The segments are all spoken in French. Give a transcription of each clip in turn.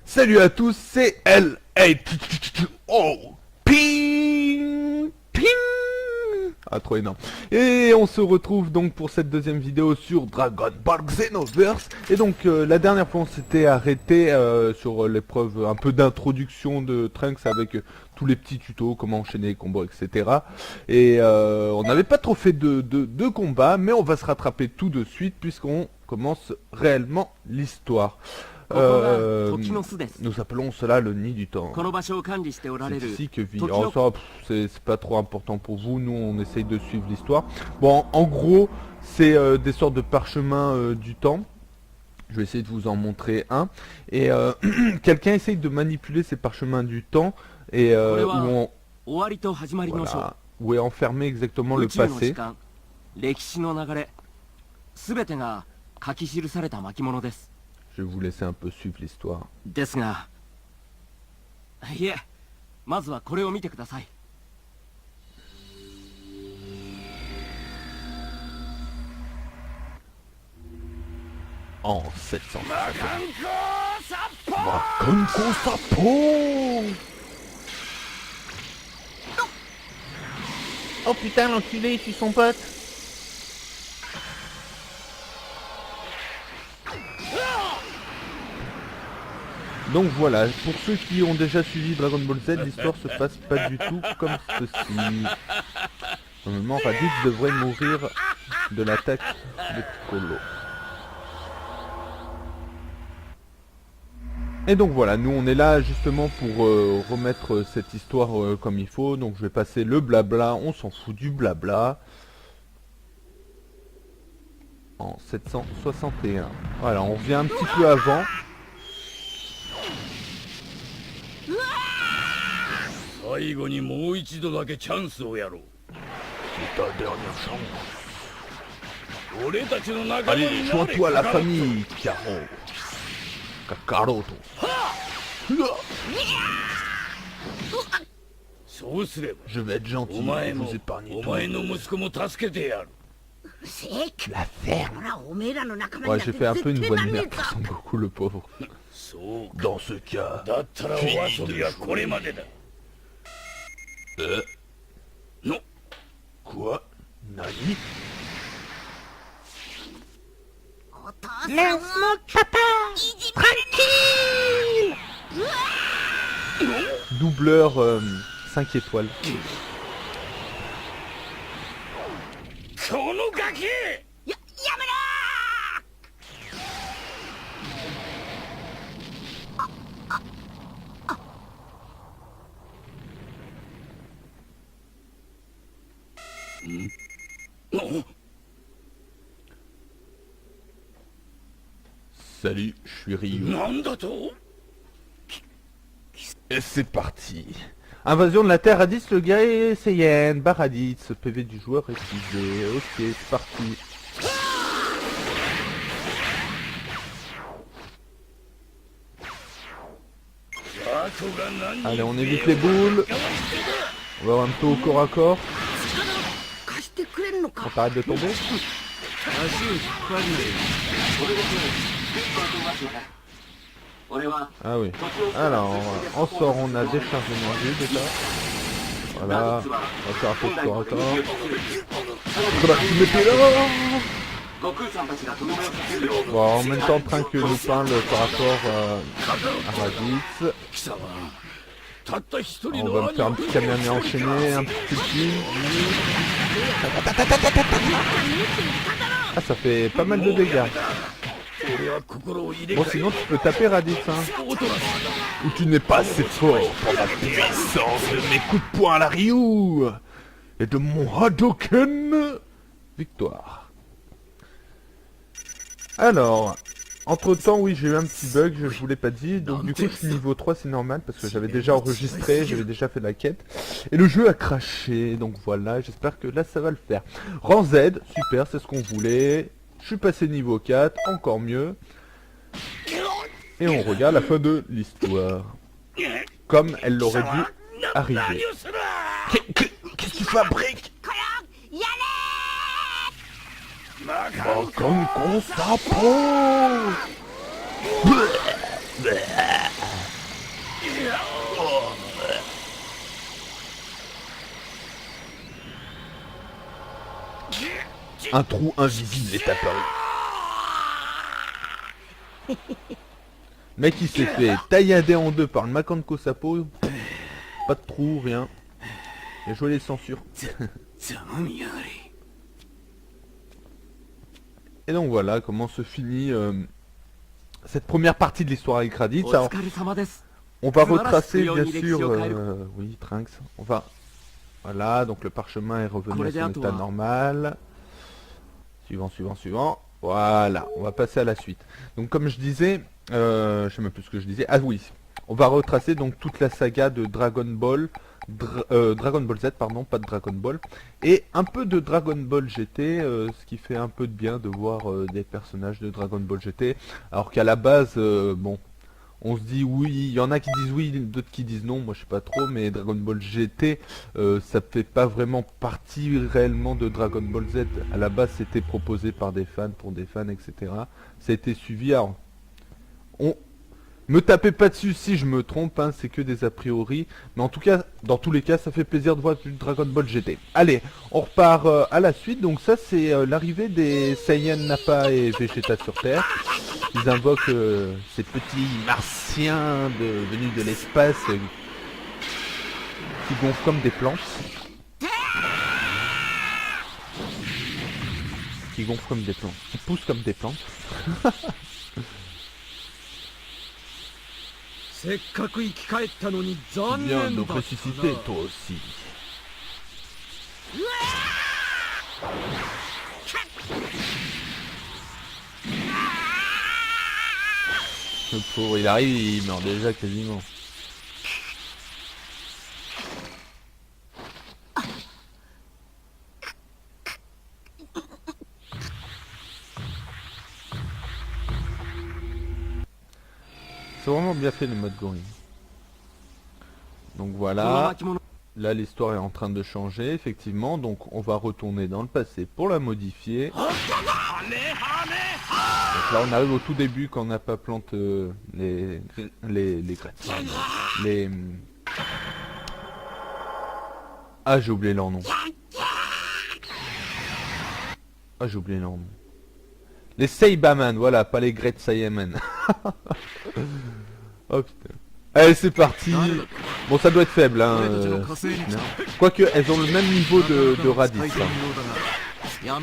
Salut à tous, c'est L.A. Ping Ping. Ah, trop énorme. Et on se retrouve donc pour cette deuxième vidéo sur Dragon Ball Xenoverse. Et donc la dernière fois on s'était arrêté sur l'épreuve un peu d'introduction de Trunks avec tous les petits tutos, comment enchaîner les combos, etc. Et on n'avait pas trop fait de combats, mais on va se rattraper tout de suite puisqu'on commence réellement l'histoire. Nous appelons cela le nid du temps. C'est ici que vit. Alors ça, c'est pas trop important pour vous. Nous, on essaye de suivre l'histoire. Bon, en gros, c'est des sortes de parchemins du temps. Je vais essayer de vous en montrer un. Et quelqu'un essaye de manipuler ces parchemins du temps et où est enfermé exactement le passé. Je vais vous laisser un peu suivre l'histoire. En 700. Makanko Sapo. Oh putain, l'enculé, tu son pote. Donc voilà, pour ceux qui ont déjà suivi Dragon Ball Z, l'histoire se passe pas du tout comme ceci. Normalement, Raditz devrait mourir de l'attaque de Piccolo. Et donc voilà, nous on est là justement pour remettre cette histoire comme il faut. Donc je vais passer le blabla, on s'en fout du blabla. En 761. Voilà, on revient un petit peu avant. C'est ta dernière chance. Allez, joins-toi à la famille, Karo. Kakaroto. Je vais être gentil et vous épargner tout. La ferme. Ouais, j'ai fait un peu une voix de merde, ça ressemble beaucoup le pauvre. Dans ce cas, fini de jouer. Non. Quoi? Nani? Laisse-moi, papa! Tranquille! Doubleur 5 étoiles. Salut, je suis Ryu. Et c'est parti. Invasion de la Terre, Raditz, le guerrier Saiyan. Baraditz, PV du joueur récusé. Ok, c'est parti. Allez, on évite les boules. On va avoir un peu au corps à corps. On t'arrête de tomber. Ah oui. Alors, on sort, on a déchargé l'énergie déjà. Voilà. On va faire un peu de corps à corps. Tu m'étais là. Bon, en même temps, train que nous parle par rapport à Raditz. On va me faire un petit Kamehameha enchaîné, un petit ultime. Ah, ça fait pas mal de dégâts. Bon, sinon tu peux taper Raditz, hein. Ou tu n'es pas assez fort pour la puissance de mes coups de poing à la Ryu et de mon Hadoken. Victoire. Alors, entre temps, oui, j'ai eu un petit bug, je vous l'ai pas dit. Donc du coup, je suis niveau 3, c'est normal, parce que j'avais déjà enregistré, j'avais déjà fait la quête. Et le jeu a craché, donc voilà, j'espère que là, ça va le faire. Rang Z, super, c'est ce qu'on voulait. Je suis passé niveau 4, encore mieux. Et on regarde la fin de l'histoire. Comme elle l'aurait dû arriver. Qu'est-ce que tu fabriques? Makanko Sapo. Un trou invisible est apparu. Le mec il s'est fait taillader en deux par le Makanko Sapo. Pas de trou, rien. Il a joué les censures. Et donc voilà comment se finit cette première partie de l'histoire avec Raditz. Alors, on va retracer bien sûr... oui, Trunks. On va... Voilà, donc le parchemin est revenu à son état normal. Suivant, suivant, suivant. Voilà, on va passer à la suite. Donc comme je disais, je sais même plus ce que je disais. Ah oui, on va retracer donc toute la saga de Dragon Ball, Dragon Ball Z, pardon, pas de Dragon Ball, et un peu de Dragon Ball GT, ce qui fait un peu de bien de voir des personnages de Dragon Ball GT, alors qu'à la base, bon, on se dit oui, il y en a qui disent oui, d'autres qui disent non, moi je sais pas trop, mais Dragon Ball GT, ça fait pas vraiment partie réellement de Dragon Ball Z. À la base, c'était proposé par des fans, pour des fans, etc. Ça a été suivi. Alors, me tapez pas dessus si je me trompe, hein, c'est que des a priori. Mais en tout cas, dans tous les cas, ça fait plaisir de voir du Dragon Ball GT. Allez, on repart à la suite. Donc ça, c'est l'arrivée des Saiyan, Nappa et Vegeta sur Terre. Ils invoquent ces petits martiens venus de l'espace qui gonflent comme des plantes. Qui gonflent comme des plantes. Qui poussent comme des plantes. Viens nous ressusciter, toi aussi. Le pauvre, il arrive, il meurt déjà quasiment. C'est vraiment bien fait le mode gorille. Donc voilà. Là l'histoire est en train de changer effectivement. Donc on va retourner dans le passé pour la modifier. Donc là on arrive au tout début quand on n'a pas plante les graines. Les... Ah j'ai oublié leur nom. Ah j'ai oublié leur nom. Les Saibaman, voilà, pas les Great Saiyaman. Oh putain. Allez c'est parti. Bon ça doit être faible hein. Quoique elles ont le même niveau de Raditz. Hein.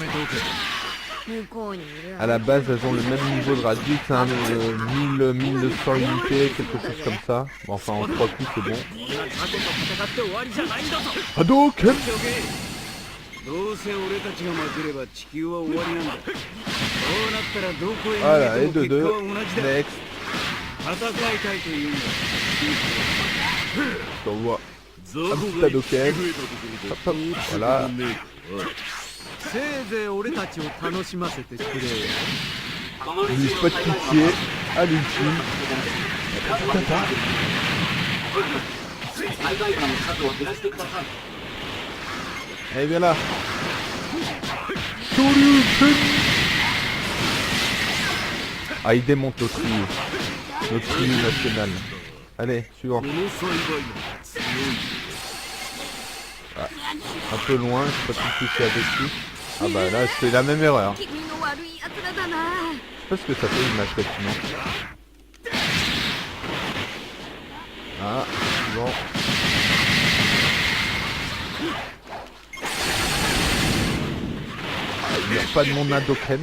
À la base elles ont le même niveau de Raditz, hein, 1200 unités, quelque chose comme ça. Bon enfin en 3 coups c'est bon. Hadouken! Voilà, et 2-2. Next. Je t'envoie un petit Hadouken. Hop, hop. Voilà. N'use pas de pitié. À l'ultime. Et bien là. Ah il démonte le trio. Le trio national. Allez, suivant. Ah, un peu loin, je peux pas tout toucher avec lui. Ah bah là c'est la même erreur. Je sais pas ce que ça fait une match sinon. Ah, suivant. Il n'y a pas de mon Hadouken.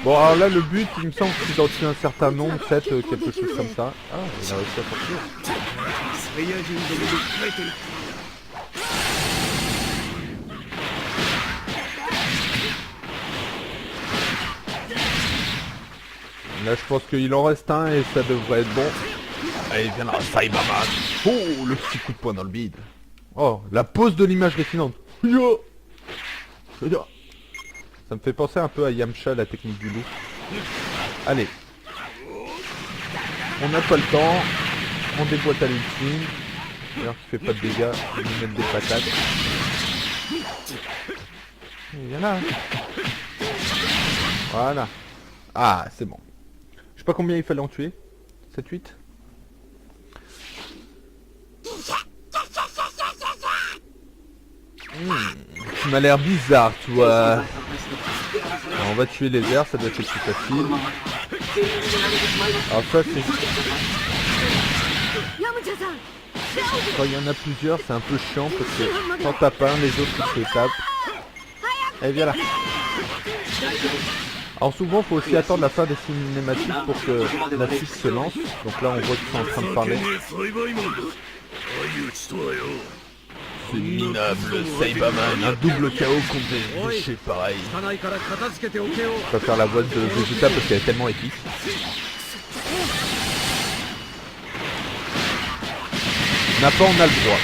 Bon alors là le but il me semble que c'est d'en tuer un certain nombre, 7, quelque chose comme ça. Ah il a réussi à sortir. Là je pense qu'il en reste un et ça devrait être bon. Allez viens là, Saibaman. Oh le petit coup de poing dans le bide. Oh la pose de l'image réfinante. Ça me fait penser un peu à Yamcha, la technique du loup. Allez. On n'a pas le temps. On déboîte à l'ultime. D'ailleurs, qui fait pas de dégâts. On va lui mettre des patates. Il y en a. Voilà. Ah, c'est bon. Je sais pas combien il fallait en tuer. 7, 8. tu m'as l'air bizarre, toi. Alors, on va tuer les airs, ça doit être plus facile. Alors ça, c'est... Quand il y en a plusieurs, c'est un peu chiant parce que quand t'as pas un, les autres ils se tapent. Allez, viens là. Alors souvent, faut aussi attendre la fin des cinématiques pour que la fiche se lance. Donc là, on voit qu'ils sont en train de parler. C'est minable, Saibaman, un double KO contre des déchets pareil. Je vais faire la voix de Vegeta parce qu'elle est tellement épique. Nappa, on a le droit.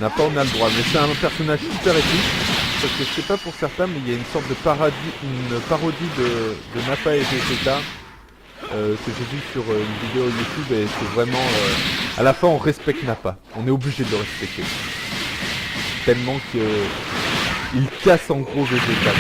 Nappa, on a le droit, mais c'est un personnage super épique. Parce que je sais pas pour certains, mais il y a une sorte de parodie de Nappa et Vegeta. Que j'ai vu sur une vidéo YouTube et c'est vraiment... à la fin on respecte Nappa, on est obligé de le respecter. Tellement qu'il casse en gros Vegeta.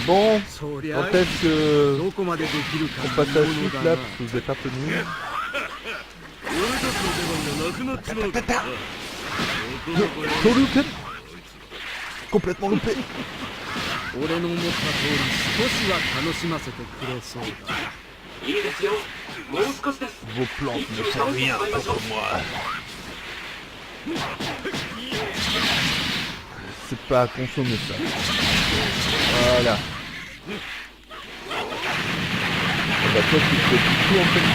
Bon, quand est-ce qu'on passe à la suite là, parce que vous êtes un peu nuls. Shoryuken complètement loupé. Vos plantes ne font rien contre moi. C'est pas à consommer ça. Voilà. Bah toi tu fais tout en fait.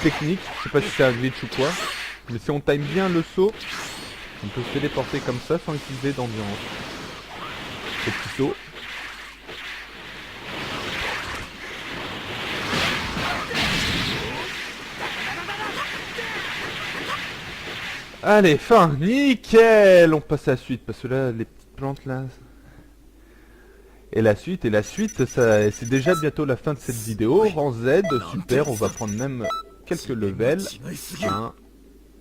Technique, je sais pas si c'est un glitch ou quoi, mais si on time bien le saut, on peut se téléporter comme ça sans utiliser d'endurance. Ce petit saut. Allez, fin, nickel. On passe à la suite, parce que là, les petites plantes là... Et la suite, ça, c'est déjà bientôt la fin de cette vidéo. Rang Z, super, on va prendre même... quelques levels.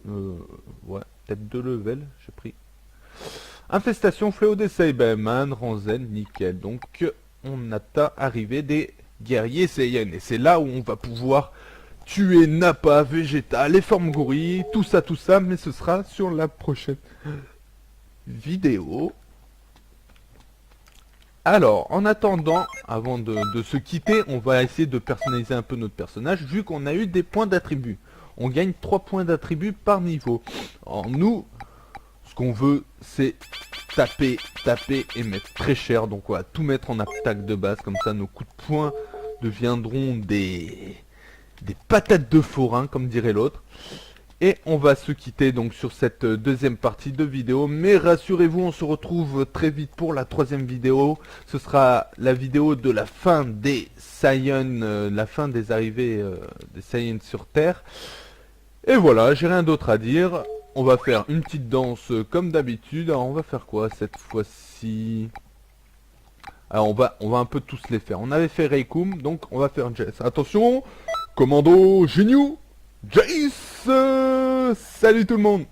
Ouais, peut-être 2 levels, j'ai pris. Infestation fléau des Saibaman, rang Z, nickel. Donc, on attend arrivée des guerriers Saiyan. Et c'est là où on va pouvoir tuer Nappa, Vegeta, les formes gorilles, tout ça, mais ce sera sur la prochaine vidéo. Alors, en attendant, avant de se quitter, on va essayer de personnaliser un peu notre personnage, vu qu'on a eu des points d'attribut. On gagne 3 points d'attribut par niveau. Alors nous, ce qu'on veut, c'est taper et mettre très cher. Donc on va tout mettre en attaque de base, comme ça nos coups de poing deviendront des patates de forain, comme dirait l'autre. Et on va se quitter donc sur cette deuxième partie de vidéo. Mais rassurez-vous, on se retrouve très vite pour la troisième vidéo. Ce sera la vidéo de la fin des Saiyans, la fin des arrivées des Saiyans sur Terre. Et voilà, j'ai rien d'autre à dire. On va faire une petite danse comme d'habitude. Alors on va faire quoi cette fois-ci? Alors on va un peu tous les faire. On avait fait Reikum, donc on va faire Jess. Attention, commando Ginyu Jace. Salut tout le monde.